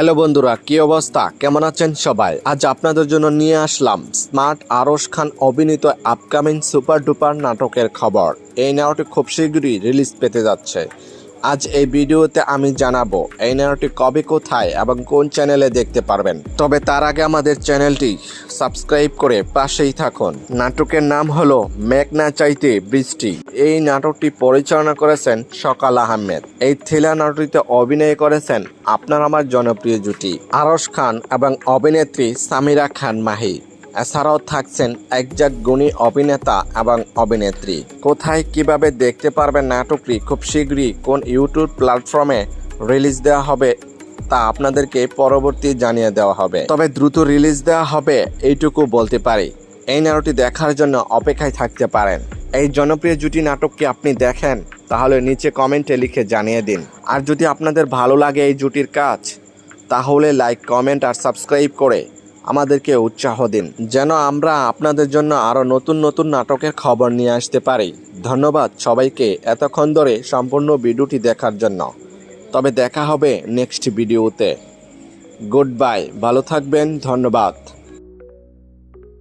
Hello বন্ধুরা, কি অবস্থা, কেমন আছেন সবাই? আজ আপনাদের জন্য নিয়ে আসলাম স্মার্ট আরশ খান অভিনীত আপকামিং সুপার ডুপার নাটকের খবর। এই নাটকটি খুব শীঘ্রই রিলিজ পেতে যাচ্ছে। আজ এই ভিডিওতে আমি জানাবো এই নাটকটি কবে, কোথায় এবং কোন চ্যানেলে দেখতে পারবেন। তবে তার আগে আমাদের চ্যানেলটি সাবস্ক্রাইব করে পাশেই থাকুন। নাটকের নাম হলো মেঘ না চাইতে বৃষ্টি। এই নাটকটি পরিচালনা করেছেন সকাল আহমেদ। এই থ্রিলার নাটকটিতে অভিনয় করেছেন আপনার আমার জনপ্রিয় জুটি আরশ খান এবং অভিনেত্রী সামিরা খান মাহি। এছাড়াও থাকছেন একজাক গুণী অভিনেতা এবং অভিনেত্রী। কোথায় কিভাবে দেখতে পারবেন নাটকটি খুব শীঘ্রই কোন ইউটিউব প্ল্যাটফর্মে রিলিজ দেওয়া হবে তা আপনাদেরকে পরবর্তী জানিয়ে দেওয়া হবে। তবে দ্রুত রিলিজ দেওয়া হবে এইটুকু বলতে পারি। এই নাটকটি দেখার জন্য অপেক্ষায় থাকতে পারেন। এই জনপ্রিয় জুটি নাটকটি আপনি দেখেন তাহলে নিচে কমেন্টে লিখে জানিয়ে দিন। আর যদি আপনাদের ভালো লাগে এই জুটির কাজ তাহলে লাইক, কমেন্ট আর সাবস্ক্রাইব করে আমাদেরকে উৎসাহ দিন, যেন আমরা আপনাদের জন্য আরও নতুন নতুন নাটকের খবর নিয়ে আসতে পারি। ধন্যবাদ সবাইকে এতক্ষণ ধরে সম্পূর্ণ ভিডিওটি দেখার জন্য। তবে দেখা হবে নেক্সট ভিডিওতে। গুড বাই, ভালো থাকবেন, ধন্যবাদ।